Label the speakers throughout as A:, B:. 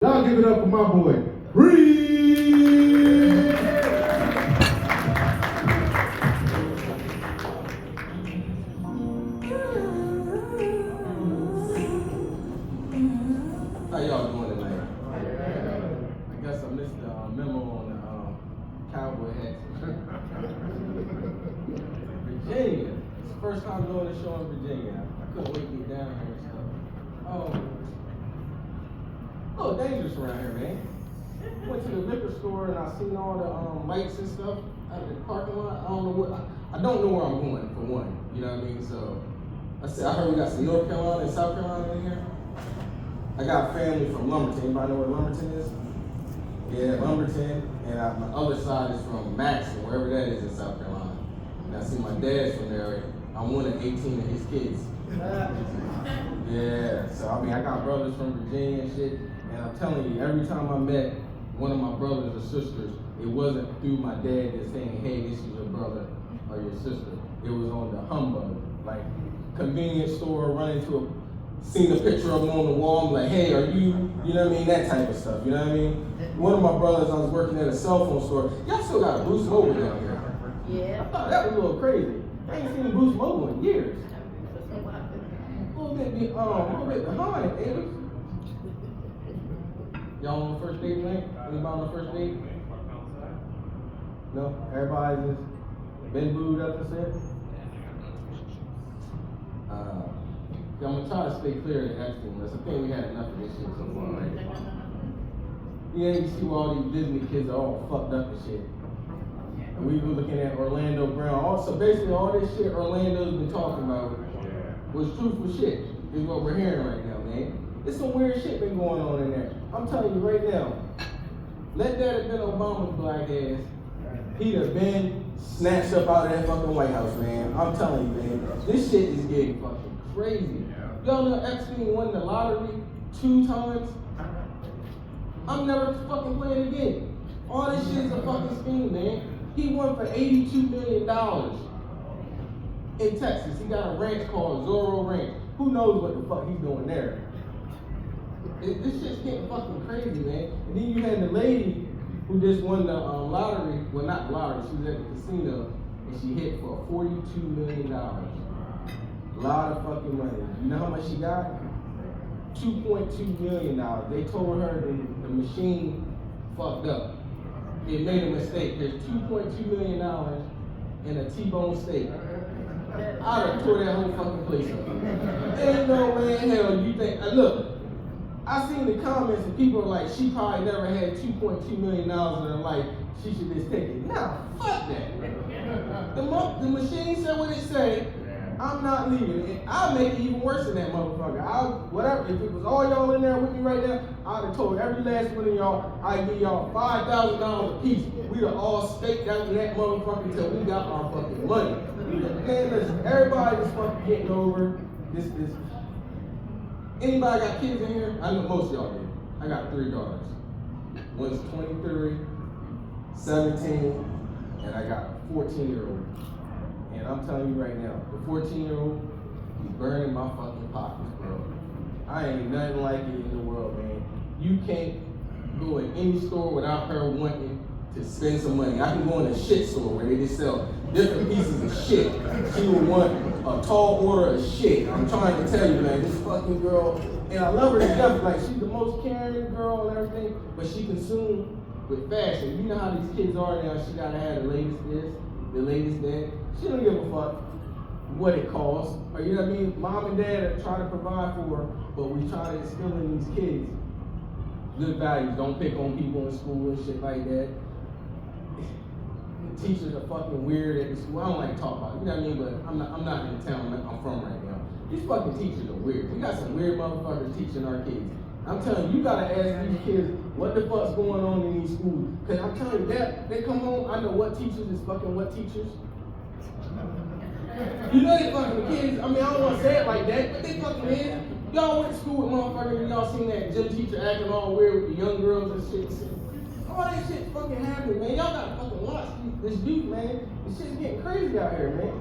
A: Y'all give it up for my boy, Breeze.
B: How y'all doing tonight? I guess I missed the memo on the cowboy hats. Virginia. It's the first time doing a show in Virginia. I couldn't wait to get down here and stuff. A little dangerous around here, man. Went to the liquor store and I seen all the lights and stuff out of the parking lot. I don't know where I'm going for one. You know what I mean? So I heard we got some North Carolina and South Carolina in here. I got family from Lumberton. Anybody know where Lumberton is? Yeah, Lumberton. And my other side is from Maxon, wherever that is in South Carolina. And I see my dad's from there. I'm one of 18 of his kids. Yeah, so I mean, I got brothers from Virginia and shit. And I'm telling you, every time I met one of my brothers or sisters, it wasn't through my dad that's saying, hey, this is your brother or your sister. It was on the humbug, like convenience store, running to seen a picture of him on the wall, I'm like, hey, are you, you know what I mean, that type of stuff, you know what I mean? One of my brothers, I was working at a cell phone store, y'all still got a Boost Mobile down here.
C: Yeah.
B: I thought that was a little crazy. I ain't seen Boost Mobile in years. A little bit behind, baby. Y'all on the first date tonight? Anybody on the first date? No? Everybody's just been booed up and said? I'm gonna try to stay clear of the Epstein list. I think we had enough of this shit so far, right? Yeah, you see all these Disney kids are all fucked up and shit. And we were looking at Orlando Brown. Also, basically all this shit Orlando's been talking about was truthful shit, is what we're hearing right now, man. There's some weird shit been going on in there. I'm telling you right now, let that have been Obama's black ass, he'd have been snatched up out of that fucking White House, man. I'm telling you, man, this shit is getting fucking crazy. Y'all know Epstein won the lottery 2 times? I'm never fucking playing again. All this shit is a fucking scheme, man. He won for $82 million in Texas. He got a ranch called Zorro Ranch. Who knows what the fuck he's doing there? This shit's getting fucking crazy, man. And then you had the lady who just won the lottery. Well, not the lottery. She was at the casino and she hit for $42 million. A lot of fucking money. You know how much she got? $2.2 million. They told her the machine fucked up. It made a mistake. There's $2.2 million in a T-bone steak. I'd have tore that whole fucking place up. Ain't no way in hell you think. Look, I seen the comments and people are like, she probably never had $2.2 million in her life. She should just take it. Nah, fuck that. The machine said what it said. I'm not leaving it. I'll make it even worse than that motherfucker. Whatever. If it was all y'all in there with me right now, I'd have told every last one of y'all, I'd give y'all $5,000 a piece. We'd have all staked out in that motherfucker until we got our fucking money. Man, listen, everybody is fucking getting over this. Anybody got kids in here? I know most of y'all do. I got 3 daughters. One's 23, 17, and I got a 14-year-old. And I'm telling you right now, the 14-year-old, he's burning my fucking pockets, bro. I ain't nothing like it in the world, man. You can't go in any store without her wanting to spend some money. I can go in a shit store where they just sell different pieces of shit. She would want a tall order of shit. I'm trying to tell you, man, this fucking girl, and I love her to death. Like, she's the most caring girl and everything, but she consumed with fashion. You know how these kids are now. She gotta have the latest this, the latest that. She don't give a fuck what it costs. Or, you know what I mean? Mom and dad are trying to provide for her, but we try to instill in these kids good values. Don't pick on people in school and shit like that. The teachers are fucking weird at the school. I don't like to talk about it, you know what I mean? But I'm not in the town I'm from right now. These fucking teachers are weird. We got some weird motherfuckers teaching our kids. I'm telling you, you gotta ask these kids what the fuck's going on in these schools. Cause I'm telling you, they come home, I know what teachers is fucking what teachers. You know they fucking kids. I mean, I don't want to say it like that, but they fucking is. Y'all went to school with motherfuckers and y'all seen that gym teacher acting all weird with the young girls and shit. All that shit fucking happening, man. Y'all gotta fucking watch this youth, man. This shit's getting crazy out here, man.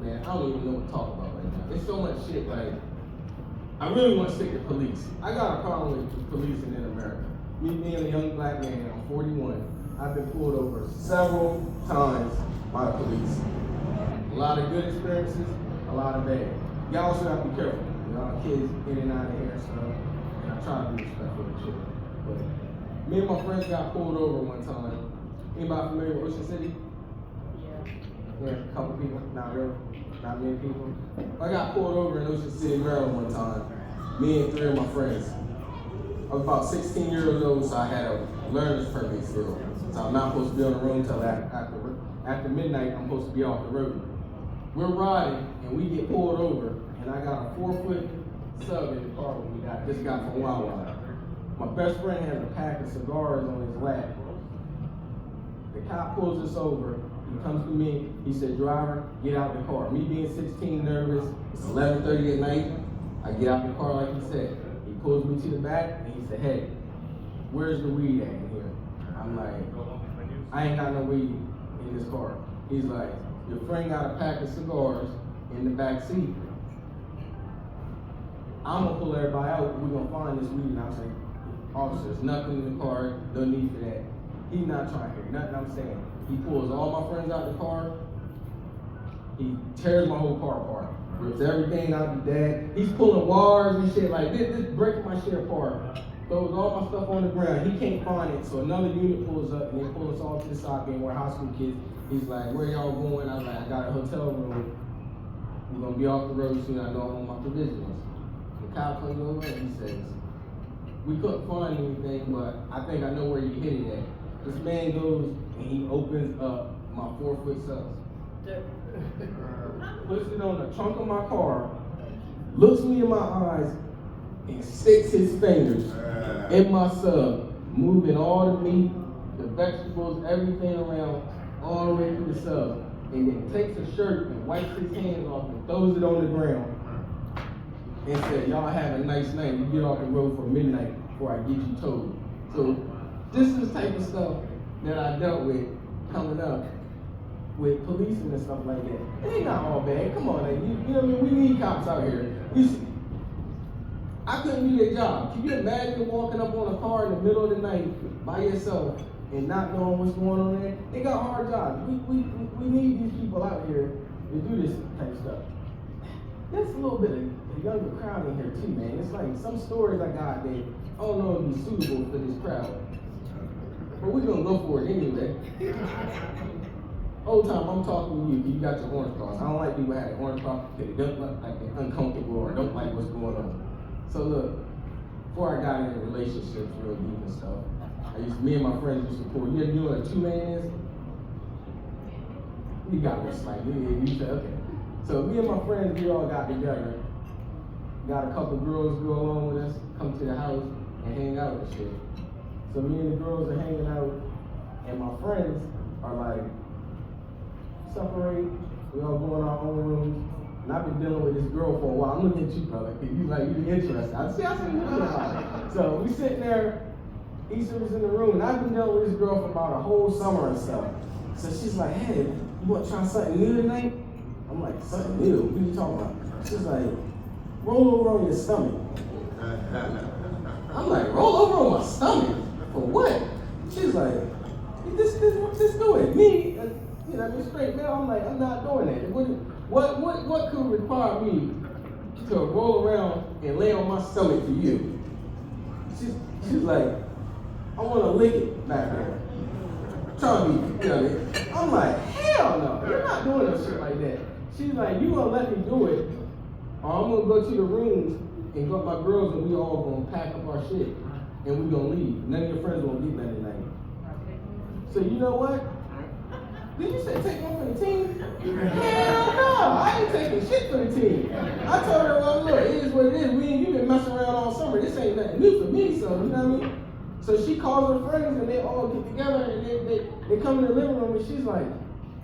B: man, I don't even know what to talk about right now. There's so much shit, like, I really want to stick to police. I got a problem with policing in America. Me being a young black man, I'm 41. I've been pulled over several times by the police. A lot of good experiences, a lot of bad. Y'all also have to be careful. Y'all kids in and out of here and stuff. And I try to be respectful of children. But me and my friends got pulled over one time. Anybody familiar with Ocean City? Yeah, a couple people, not really, not many people. I got pulled over in Ocean City, Maryland one time. Me and 3 of my friends. I was about 16 years old, so I had a learner's permit still. So I'm not supposed to be on the road until after midnight. I'm supposed to be off the road. We're riding, and we get pulled over, and I got a 4-foot sub in the car when we just got from Wawa. My best friend has a pack of cigars on his lap. The cop pulls us over. He comes to me. He said, "Driver, get out the car." Me being 16, nervous. It's 11:30 at night. I get out the car like he said. He pulls me to the back, and he said, "Hey, where's the weed at in here?" I'm like, "I ain't got no weed in this car." He's like, "Your friend got a pack of cigars in the back seat. I'm gonna pull everybody out. We're gonna find this weed." And I was like, "Officer, there's nothing in the car. No need for that." He's not trying to hear nothing I'm saying. He pulls all my friends out the car. He tears my whole car apart. Rips everything out the dash. He's pulling wires and shit like this, breaking my shit apart. Throws all my stuff on the ground. He can't find it, so another unit pulls up and they pull us all to the side game. We're high school kids. He's like, "Where y'all going?" I was like, "I got a hotel room. We're gonna be off the road soon. I know I'm on my provisionals." The cop comes over and he says, "We couldn't find anything, but I think I know where you hid it at." This man goes and he opens up my 4-foot subs. Puts it on the trunk of my car, looks me in my eyes, and sticks his fingers in my sub, moving all the meat, the vegetables, everything around, all the way through the sub. And then takes a shirt and wipes his hands off and throws it on the ground and said, "Y'all have a nice night. You get off the road for midnight before I get you towed." So this is the type of stuff that I dealt with coming up with policing and stuff like that. It ain't not all bad. Come on, man. You know what I mean? We need cops out here. I couldn't do their job. Can you imagine walking up on a car in the middle of the night by yourself and not knowing what's going on there? They got hard jobs. We need these people out here to do this type of stuff. There's a little bit of a younger crowd in here too, man. It's like some stories I got that I don't know if it's suitable for this crowd. But we're gonna go for it anyway. Whole time I'm talking to you, you got your orange cross. I don't like people having orange cross because they don't look like they're uncomfortable or don't like what's going on. So look, before I got into relationships real deep and stuff, me and my friends used to pull. You ever know what a 2-man is? You got this, like, you said, okay. So me and my friends, we all got together. Got a couple girls go along with us, come to the house and hang out and shit. So me and the girls are hanging out, and my friends are like, separate, we all go in our own rooms. And I've been dealing with this girl for a while. I'm looking at you, brother, because you're interested. I see you doing it. So we sitting there, Issa was in the room, and I've been dealing with this girl for about a whole summer and stuff. So she's like, "Hey, you want to try something new tonight?" I'm like, "Something new? What are you talking about?" She's like, "Roll over on your stomach." I'm like, "Roll over on my stomach? For what?" She's like, "Just do it." Me, you know, just straight man. I'm like, "I'm not doing that. What could require me to roll around and lay on my stomach for you?" She's like, "I want to lick it back there." Trying to be, you know what I mean? I'm like, "Hell no, you're not doing no shit like that." She's like, "You gonna let me do it, or I'm gonna go to the rooms and go with my girls and we all gonna pack up our shit and we gonna leave. None of your friends gonna get nothing tonight." So you know what? Did you say take one for the team? Hell no, I ain't taking shit for the team. I told her, "Well, look, it is what it is. You've been messing around all summer. This ain't nothing new for me, so you know what I mean?" So she calls her friends and they all get together and they come in the living room and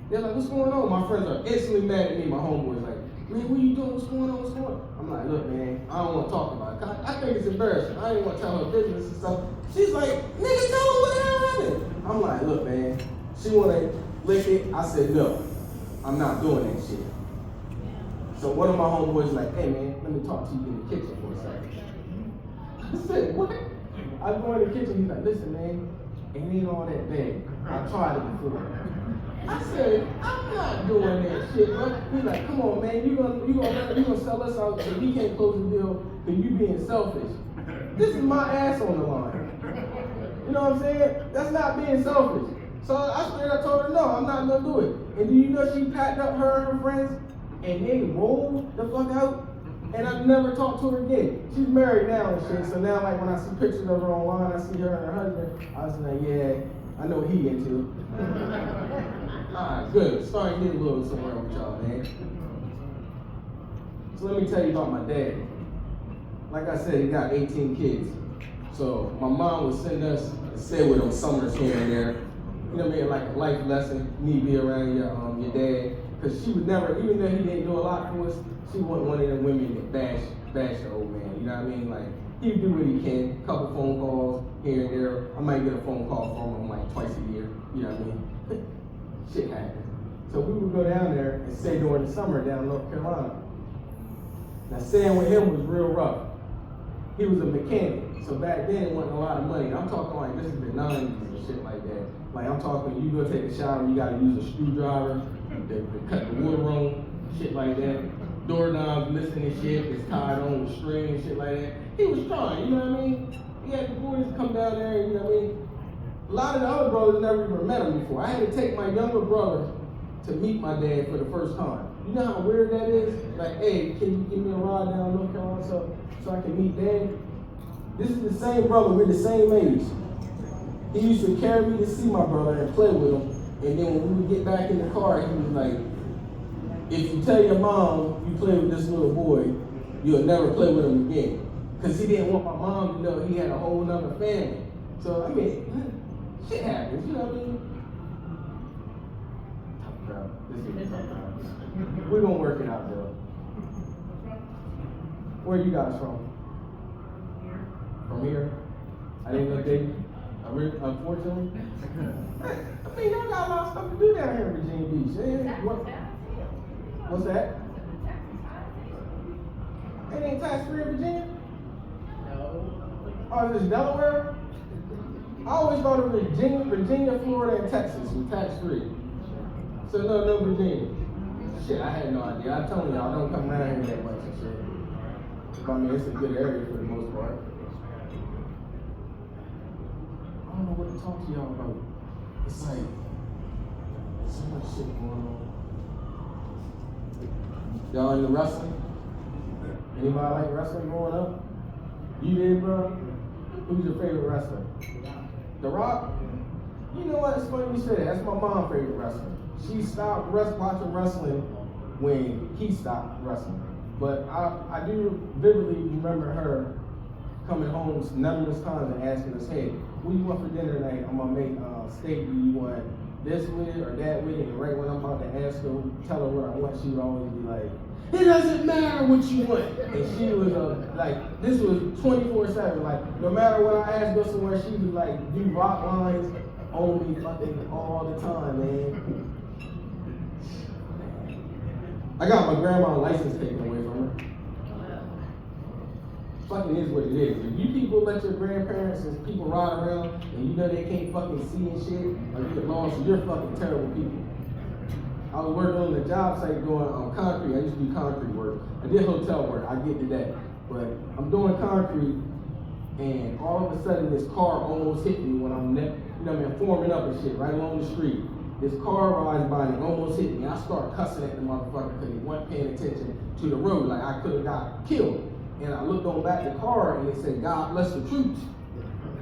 B: they're like, "What's going on?" My friends are instantly mad at me. My homeboy's like, "Man, what are you doing? What's going on? What's going on?" I'm like, "Look, man, I don't want to talk about it. I think it's embarrassing. I ain't want to tell her business and stuff." She's like, "Nigga, tell her what the hell happened." I'm like, "Look, man, she want to lick it." I said, "No, I'm not doing that shit." So one of my homeboys was like, hey man, let me talk to you in the kitchen for a second. I said, what? I go in the kitchen, he's like, listen man, it ain't all that bad. I tried it before. I said, I'm not doing that shit, bro. He's like, come on man, you gonna sell us out so we can't close the deal because you being selfish. This is my ass on the line. You know what I'm saying? That's not being selfish. So I told her, no, I'm not gonna do it. And do you know she packed up her and her friends and they rolled the fuck out? And I never talked to her again. She's married now and shit, so now like when I see pictures of her online, I see her and her husband, I was like, yeah, I know what he into. Alright, good. Starting to get a little somewhere with y'all, man. So let me tell you about my dad. Like I said, he got 18 kids. So my mom would send us to stay with him summers here and there. You know what I mean? Like a life lesson, you need to be around your dad. Because she would never, even though he didn't do a lot for us, she wasn't one of them women that bash the old man. You know what I mean? Like, he would do what he can. A couple phone calls here and there. I might get a phone call from him like twice a year. You know what I mean? Shit happens. So we would go down there and stay during the summer down in North Carolina. Now staying with him was real rough. He was a mechanic. So back then it wasn't a lot of money. I'm talking like this is the 90s and shit like that. Like I'm talking, you go take a shower, you gotta use a screwdriver to cut the wood room, shit like that. Doorknobs missing and shit, it's tied on with string and shit like that. He was trying, you know what I mean? He had the boys come down there, you know what I mean? A lot of the other brothers never even met him before. I had to take my younger brother to meet my dad for the first time. You know how weird that is? Like, hey, can you give me a ride down North Carolina so I can meet dad? This is the same brother, we're the same age. He used to carry me to see my brother and play with him. And then when we would get back in the car, he was like, if you tell your mom you play with this little boy, you'll never play with him again. Because he didn't want my mom to know he had a whole nother family. So, I mean, shit happens, you know what I mean? Tough crowd. This is a tough crowd. We're going to work it out, though. Where are you guys from? From here? I didn't know they, unfortunately. I mean, y'all got a lot of stuff to do down here in Virginia Beach. What's that? It ain't tax-free in Virginia? No. Oh, is this Delaware? I always thought it was Virginia, Florida, and Texas was tax-free. So no Virginia. Shit, I had no idea. I told y'all, don't come around here that much and shit. But I mean, it's a good area for the most part. I don't know what to talk to y'all about. It's like, so much shit going on. Y'all into wrestling? Anybody like wrestling growing up? You did, bro? Who's your favorite wrestler? The Rock? You know what? It's funny you say that. That's my mom's favorite wrestler. She stopped watching wrestling when he stopped wrestling. But I do vividly remember her coming home numerous times and asking us, hey, what do you want for dinner tonight? I'm going to make steak. Do you want this with it or that with it? And right when I'm about to ask her, tell her what I want, she would always be like, it doesn't matter what you want. And she was like, this was 24/7. Like, no matter what I asked her somewhere, she would like do rock lines on me fucking all the time, man. I got my grandma's license taken away from her. Fucking is what it is. If you people let your grandparents and people ride around and you know they can't fucking see and shit, or get lost, you're fucking terrible people. I was working on the job site doing concrete. I used to do concrete work. I did hotel work. I get to that. But I'm doing concrete, and all of a sudden this car almost hit me when I'm forming up and shit right along the street. This car rides by and it almost hit me. I start cussing at the motherfucker because he wasn't paying attention to the road. Like I could have got killed. And I looked on back the car and it said, God bless the troops.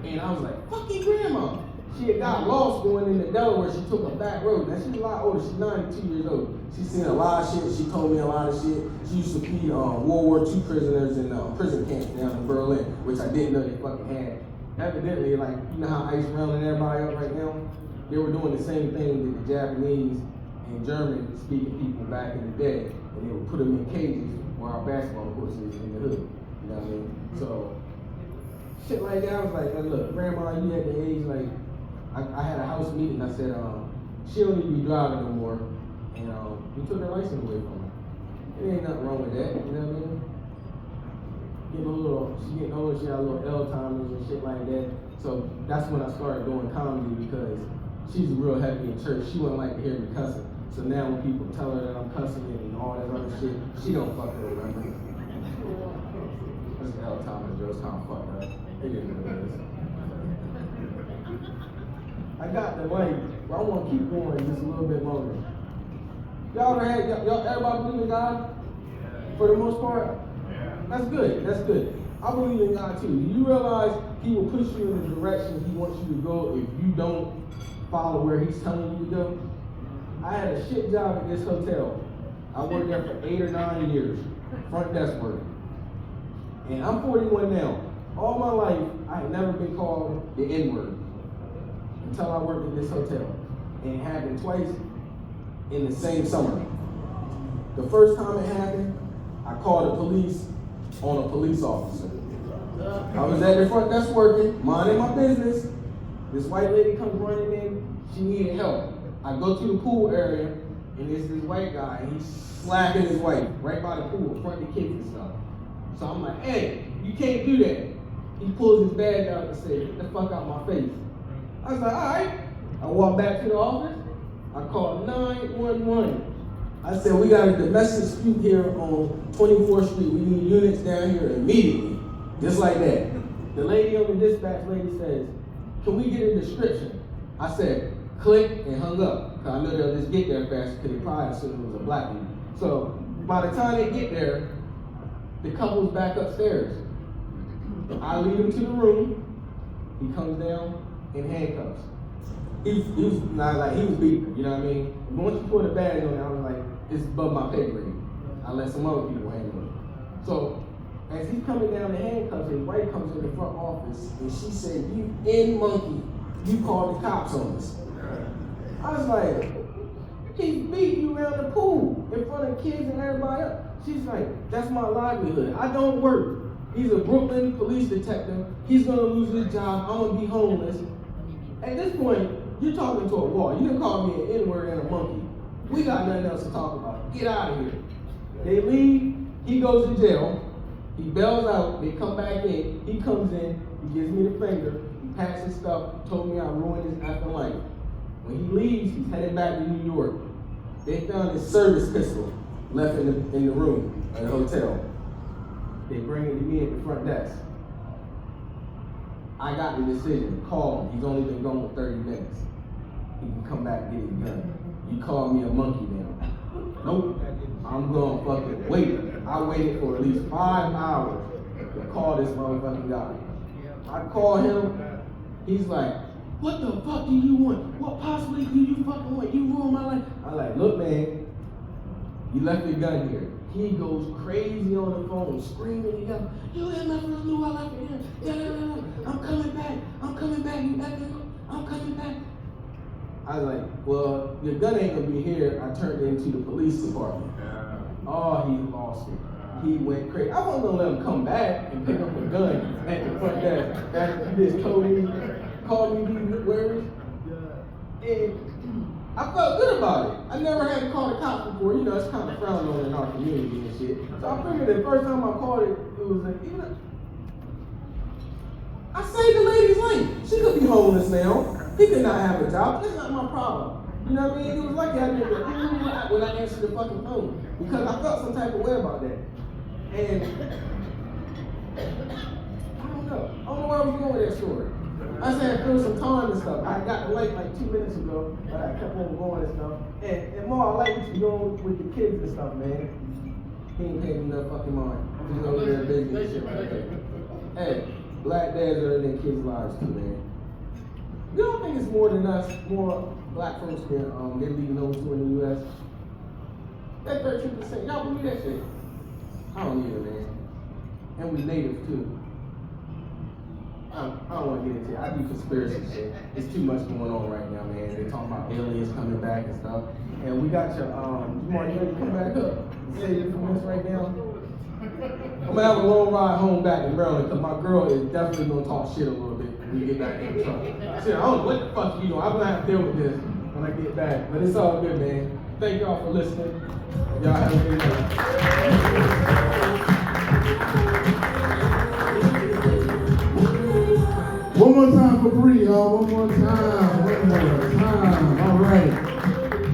B: And I was like, fucking grandma. She had got lost going into Delaware. She took a back road. Now she's a lot older. She's 92 years old. She's seen a lot of shit. She told me a lot of shit. She used to feed World War II prisoners in prison camps down in Berlin, which I didn't know they fucking had. Evidently, like, you know how ICE rounding everybody up right now? They were doing the same thing with the Japanese and German speaking people back in the day. And they would put them in cages where our basketball courts is in the hood. You know what I mean? So, shit like that, I was like, look, grandma, you at the age, like, I had a house meeting. I said, she don't need to be driving no more. And we took her license away from her. There ain't nothing wrong with that, you know what I mean? She getting older, she got a little L-timers and shit like that. So that's when I started doing comedy because she's real heavy in church. She wouldn't like to hear me cussing. So now when people tell her that I'm cussing and all that other shit, she don't fucking remember. That's L-timers, Joe's kind of fucked up. It is what it is. I got the light, but I want to keep going just a little bit longer. Y'all everybody believe in God? For the most part? That's good, that's good. I believe in God too. Do you realize He will push you in the direction He wants you to go if you don't follow where He's telling you to go? I had a shit job at this hotel. I worked there for 8 or 9 years, front desk work. And I'm 41 now. All my life, I had never been called the N-word until I worked at this hotel. And it happened twice in the same summer. The first time it happened, I called the police on a police officer. I was at the front desk working, minding my business. This white lady comes running in, she needed help. I go to the pool area, and there's this white guy, and he's slapping his wife right by the pool, in front of the kids and stuff. So I'm like, hey, you can't do that. He pulls his badge out and says, get the fuck out my face. I was like, all right. I walked back to the office. I called 911. I said, we got a domestic dispute here on 24th Street. We need units down here immediately. Just like that. The lady on the dispatch lady says, can we get a description? I said, click, and hung up. Because I know they'll just get there fast because they probably assumed it was a black man. So by the time they get there, the couple's back upstairs. I lead him to the room. He comes down in handcuffs. He was not like, he was beating, you know what I mean? And once you put a badge on it, I was like, it's above my pay grade. I let some other people handle it. So as he's coming down the handcuffs, his wife comes in the front office and she said, you monkey, you called the cops on us. I was like, he's beating you around the pool in front of kids and everybody else. She's like, that's my livelihood. I don't work. He's a Brooklyn police detective. He's gonna lose his job. I'm gonna be homeless. At this point, you're talking to a wall. You done called me an N-word and a monkey. We got nothing else to talk about. Get out of here. They leave. He goes to jail. He bails out. They come back in. He comes in. He gives me the finger. He packs his stuff. Told me I ruined his after life. When he leaves, he's headed back to New York. They found his service pistol left in the room at the hotel. They bring it to me at the front desk. I got the decision. Call him. He's only been gone for 30 minutes. He can come back and get his gun. You call me a monkey now. Nope. I'm gonna fucking wait. I waited for at least 5 hours to call this motherfucking guy. I call him. He's like, what the fuck do you want? What possibly do you fucking want? You ruined my life. I'm like, look, man, you left your gun here. He goes crazy on the phone, screaming and yelling, you never knew I left it here. I'm coming back, you effing, I'm coming back. I was like, well, your gun ain't gonna be here. I turned it into the police department. Oh, he lost it. He went crazy. I wasn't gonna let him come back and pick up a gun at the front desk. After he just told me, called me these words. And I felt good about it. I never had to call the cops before. You know, it's kind of frowned on in our community and shit. So I figured the first time I called it, it was like, you know, I saved the lady's life. She could be homeless now. He could not have a job. That's not my problem. You know what I mean? It was lucky I did that when I answered the fucking phone. Because I felt some type of way about that. And I don't know where I was going with that story. I said I feel some time and stuff. I got the light like 2 minutes ago, but I kept on going and stuff. And more, I like what you're doing with the kids and stuff, man. He ain't paying me no fucking mind. He's over there busy and shit right there. Hey, black dads are in their kids' lives too, man. You don't think it's more than us, more black folks than they're leaving over to in the U.S.? That 13%, y'all believe that shit? I don't either, man. And we native too. I don't want to get into it. I do conspiracy shit. It's too much going on right now, man. They're talking about aliens coming back and stuff. And we got your, you want to come back up and say this from us right now? I'm going to have a long ride home back in Maryland because my girl is definitely going to talk shit a little bit when we get back in the truck. Shit, I don't know what the fuck you doing. I'm going to have to deal with this when I get back. But it's all good, man. Thank y'all for listening. Y'all have a good day.
A: One more time for Bree, y'all. One more time.